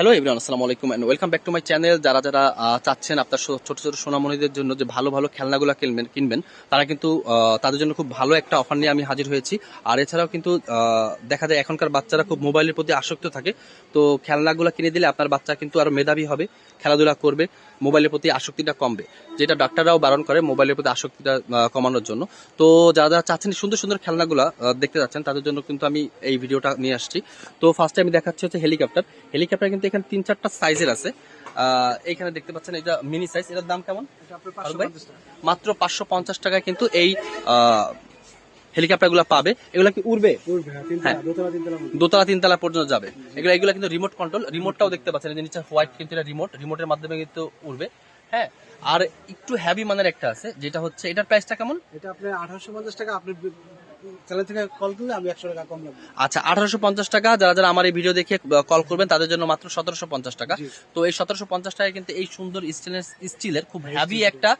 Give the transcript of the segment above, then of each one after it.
Hello everyone, আসসালামু আলাইকুম and welcome back to my channel. যারা যারা চাচ্ছেন আপনার ছোট ছোট সোনামণিদের জন্য যে ভালো ভালো খেলনাগুলো কিনবেন তারা কিন্তু তাদের জন্য খুব ভালো একটা অফার নিয়ে আমি হাজির হয়েছি। আর এছাড়াও কিন্তু দেখা যায় এখনকার বাচ্চারা খুব মোবাইলের প্রতি আসক্ত থাকে, তো খেলনাগুলো কিনে দিলে আপনার বাচ্চা কিন্তু আরো মেধাবী হবে, খেলাধুলা করবে, মোবাইলের প্রতি আসক্তিটা কমবে, যেটা ডাক্তাররাও বারণ করে মোবাইলের প্রতি আসক্তিটা কমানোর জন্য। তো যারা যারা চাচ্ছেন সুন্দর সুন্দর খেলনাগুলো দেখতে যাচ্ছেন তাদের জন্য কিন্তু আমি এই ভিডিওটা নিয়ে আসছি। তো ফার্স্টে আমি দেখাচ্ছি হচ্ছে হেলিকপ্টার কিন্তু এখানে 3-4টা সাইজের আছে। এইখানে দেখতে পাচ্ছেন এটা মিনি সাইজ, এটার দাম কেমন? মাত্র 550 টাকায় কিন্তু এই হেলিকপ্টার গুলা পাবে। এগুলা কি উড়বে? হ্যাঁ, দোতলা তিনতলা পর্যন্ত যাবে। এগুলা কিন্তু রিমোট কন্ট্রোল, রিমোটটাও দেখতে পাচ্ছেন এই যে নিচে হোয়াইট, কিন্তু এটা রিমোটের মাধ্যমে কিন্তু উড়বে। হ্যাঁ, আর একটু হেভি মানের একটা আছে, যেটা হচ্ছে এটার প্রাইসটা কেমন? এটা আপনি 1850 টাকা, আপনি চ্যানেল থেকে কল করলে আমি 100 টাকা কম নেব। আচ্ছা, 1850 টাকা। যারা যারা আমার এই ভিডিও দেখে কল করবেন তাদের জন্য মাত্র 1750 টাকা। তো এই 1750 টাকায় কিন্তু এই সুন্দর স্টিলের খুব হেভি একটা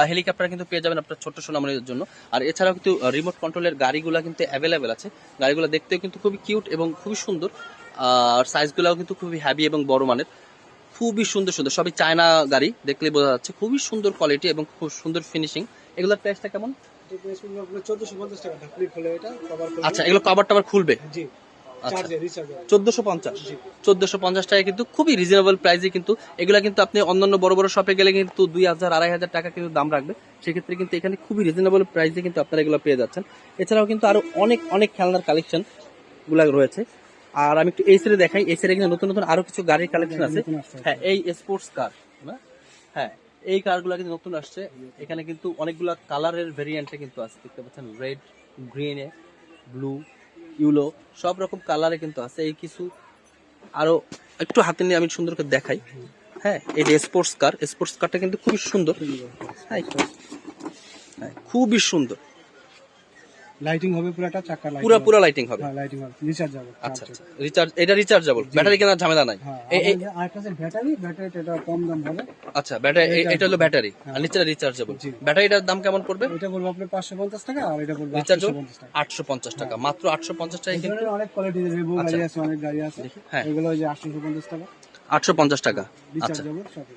হেলিকপ্টার কিন্তু পেয়ে যাবেন আপনার ছোট্ট সোনামণিদের জন্য। আর এছাড়াও কিন্তু রিমোট কন্ট্রোলের গাড়িগুলো কিন্তু অ্যাভেলেবেল আছে। গাড়িগুলো দেখতেও কিন্তু খুবই কিউট এবং খুবই সুন্দর, আর সাইজগুলোও কিন্তু খুবই হেভি এবং বড় মানের, খুবই সুন্দর সুন্দর, সবই চায়না গাড়ি, দেখলেই বোঝা যাচ্ছে খুবই সুন্দর কোয়ালিটি এবং খুব সুন্দর ফিনিশিং। এগুলোর প্রাইসটা কেমন? এটা প্রাইস পড়বে আপনার 1450 টাকা। ঢাকনি খুলে এটা কভার করে। আচ্ছা, এগুলো কভার টাভার খুলবে? জি, আচ্ছা, চার্জে রিচার্জ 1450 টাকা কিন্তু খুবই রিজনেবল প্রাইসে কিন্তু এগুলা কিন্তু আপনি অন্যান্য বড় বড় শপে গেলে কিন্তু 2000-2500 টাকা কিন্তু দাম রাখবে। সেক্ষেত্রে কিন্তু এখানে খুবই রিজনেবল প্রাইসে কিন্তু আপনারা এগুলো পেয়ে যাচ্ছেন। এছাড়াও কিন্তু আরো অনেক অনেক খেলনার কালেকশন গুলা রয়েছে। আর আমি একটু এই সাইডে দেখাই, এই সাইডে কিন্তু নতুন নতুন আরো কিছু গাড়ির কালেকশন আছে। হ্যাঁ, এই স্পোর্টস কার, হ্যাঁ এই কারগুলো কিন্তু নতুন আসছে। এখানে কিন্তু অনেকগুলা কালারের ভেরিয়েন্টে কিন্তু আছে, দেখতে পাচ্ছেন রেড, গ্রিনে, ব্লু, ইউলো, সব রকম কালারে কিন্তু আছে। এই কিছু আরো একটু হাতে নিয়ে আমি সুন্দর করে দেখাই। হ্যাঁ, এই যে স্পোর্টস কারটা কিন্তু খুবই সুন্দর। হ্যাঁ, খুবই সুন্দর, লাইটিং হবে পুরোটা, চাকা লাইটিং পুরো লাইটিং হবে। হ্যাঁ, লাইটিং হবে, রিচার্জ হবে। আচ্ছা, এটা রিচার্জেবল, ব্যাটারি কেনার ঝামেলা নাই। এই আরেকটা আছে ব্যাটারি এটা কম দাম হবে। আচ্ছা, ব্যাটারি, এটা হলো ব্যাটারি, আর নিচেটা রিচার্জেবল। ব্যাটারিটার দাম কেমন পড়বে? এটা বলবো আপনি 550 টাকা, আর এটা বলবো রিচার্জেবল 850 টাকা। 850 টাকা, মাত্র 850 টাকায় কিন্তু অনেক কোয়ালিটির রেবো গাড়ি আছে, অনেক গাড়ি আছে। হ্যাঁ, এগুলো ওই যে 850 টাকা, 850 টাকা। আচ্ছা, রিচার্জ হবে সব।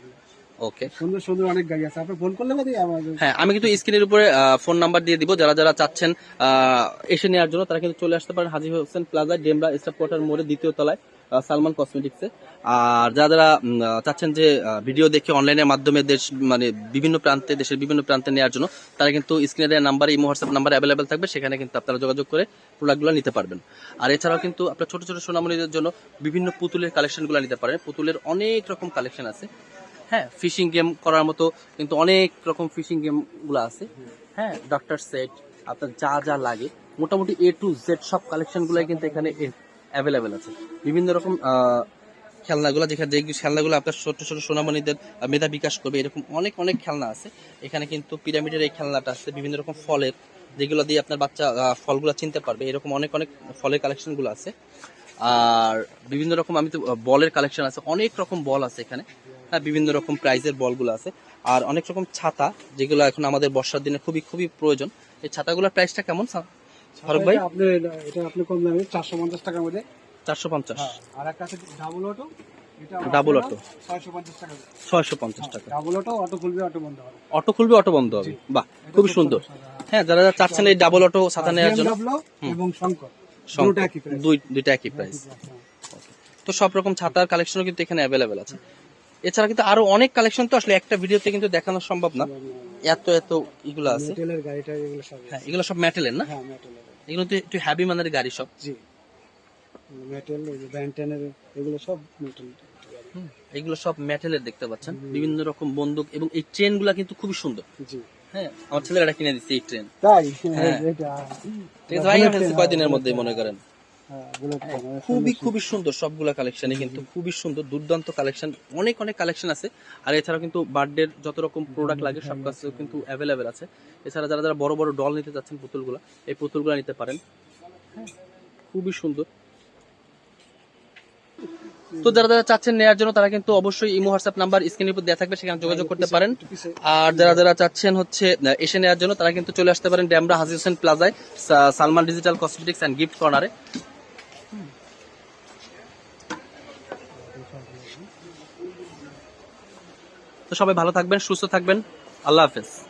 ওকে, সুন্দর সুন্দর অনেক গাড়ি আছে, আপনি ফোন করলে বাদে আমাদের। হ্যাঁ, আমি কিন্তু স্ক্রিনের উপরে ফোন নাম্বার দিয়ে দিব। যারা যারা চাচ্ছেন এসে নেওয়ার জন্য তারা কিন্তু চলে আসতে পারেন Haji Hossain plaza, Demra staff quarter মোড়ে 2য় তলায়, সালমান কসমেটিক্সে। আর যারা যারা চাচ্ছেন যে ভিডিও দেখে অনলাইনের মাধ্যমে দেশের বিভিন্ন প্রান্তে নেওয়ার জন্য, তারা কিন্তু স্ক্রিনে দেওয়া number, imo WhatsApp number available থাকবে, সেখানে কিন্তু আপনারা যোগাযোগ করে প্রোডাক্টগুলো নিতে পারবেন। আর এছাড়াও কিন্তু আপনার ছোট ছোট সোনামণিদের জন্য বিভিন্ন পুতুলের কালেকশনগুলো নিতে পারেন। পুতুলের অনেক রকম কালেকশন আছে। হ্যাঁ, ফিশিং গেম করার মতো কিন্তু অনেক রকম ফিশিং গেম গুলো আছে। হ্যাঁ, ডক্টর সেট, আপনার যা যা লাগে মোটামুটি A to Z সব কালেকশন গুলাই কিন্তু এখানে অ্যাভেলেবেল আছে। বিভিন্ন রকম খেলনাগুলো, যে খেলনাগুলো আপনার ছোট ছোট সোনামণিদের মেধা বিকাশ করবে, এরকম অনেক অনেক খেলনা আছে এখানে। কিন্তু পিরামিডের এই খেলনাটা আছে, বিভিন্ন রকম ফলের, যেগুলো দিয়ে আপনার বাচ্চা ফলগুলো চিনতে পারবে, এরকম অনেক অনেক ফলের কালেকশন গুলো আছে। আর বিভিন্ন রকম, আমি তো বলের কালেকশন আছে, অনেক রকম বল আছে এখানে। হ্যাঁ, বিভিন্ন রকম প্রাইজের বলগুলো আছে। আর অনেক রকম ছাতা, যেগুলো এখন আমাদের বর্ষার দিনে খুবই খুবই প্রয়োজন। এই ছাতাগুলোর প্রাইসটা কেমন ফারুক ভাই? এটা আপনি কম দামে 450 টাকার মধ্যে। 450। আর একটা আছে ডাবল অটো, এটা ডাবল অটো 650 টাকা। 650 টাকা। ডাবল অটো, অটো খুলবে অটো বন্ধ হবে। অটো খুলবে অটো বন্ধ হবে, বাহ, খুবই সুন্দর। হ্যাঁ, যারা যারা চাচ্ছেন এই ডাবল অটো ছাতা নেওয়ার জন্য, এবং শঙ্কর, দুইটা একই প্রাইস। তো সব রকম ছাতার কালেকশনও কিন্তু এখানে অ্যাভেলেবেল আছে। এছাড়া কিন্তু আরো অনেক কালেকশন, তো আসলে একটা ভিডিওতে কিন্তু দেখানো সম্ভব না, এত এত এগুলো আছে। মেটালের গাড়িটা এগুলো সব। হ্যাঁ, এগুলো সব মেটালের না? হ্যাঁ, মেটালের। এগুলো তো একটু হ্যাভি মানের গাড়ি সব। জি, মেটাল, এই যে ব্যান্টেনের এগুলো সব মেটাল। এগুলো সব মেটালের দেখতে পাচ্ছেন, বিভিন্ন রকম বন্দুক, এবং এই ট্রেন গুলা কিন্তু খুবই সুন্দর। জি, হ্যাঁ, আমার ছেলেরা কিনে দিচ্ছে এই ট্রেন। তাই? হ্যাঁ, এটা ঠিক আছে, ভাইয়া ফেলছে কয়েকদিনের মধ্যেই মনে করেন। বুলেট খুবই খুবই সুন্দর সবগুলা কালেকশনই কিন্তু খুবই সুন্দর, দুর্দান্ত কালেকশন, অনেক অনেক কালেকশন আছে। আর এছাড়াও কিন্তু বার্থডের যত রকম প্রোডাক্ট লাগে সব কাছে কিন্তু অ্যাভেলেবেল আছে। এছাড়া যারা যারা বড় বড় ডল নিতে চাচ্ছেন, পুতুলগুলা, এই পুতুলগুলা নিতে পারেন। হ্যাঁ, খুবই সুন্দর। তো যারা যারা চাচ্ছেন নেওয়ার জন্য তারা কিন্তু অবশ্যই ইমো হোয়াটসঅ্যাপ নাম্বার স্ক্রিনের উপর দেওয়া থাকবে, সেখানে যোগাযোগ করতে পারেন। আর যারা যারা চাচ্ছেন হচ্ছে এসে নেওয়ার জন্য তারা কিন্তু চলে আসতে পারেন ডেমরা হাজী হোসেন প্লাজায়, Salman digital cosmetics and gift কর্নারে। তো সবাই ভালো থাকবেন, সুস্থ থাকবেন। আল্লাহ হাফেজ।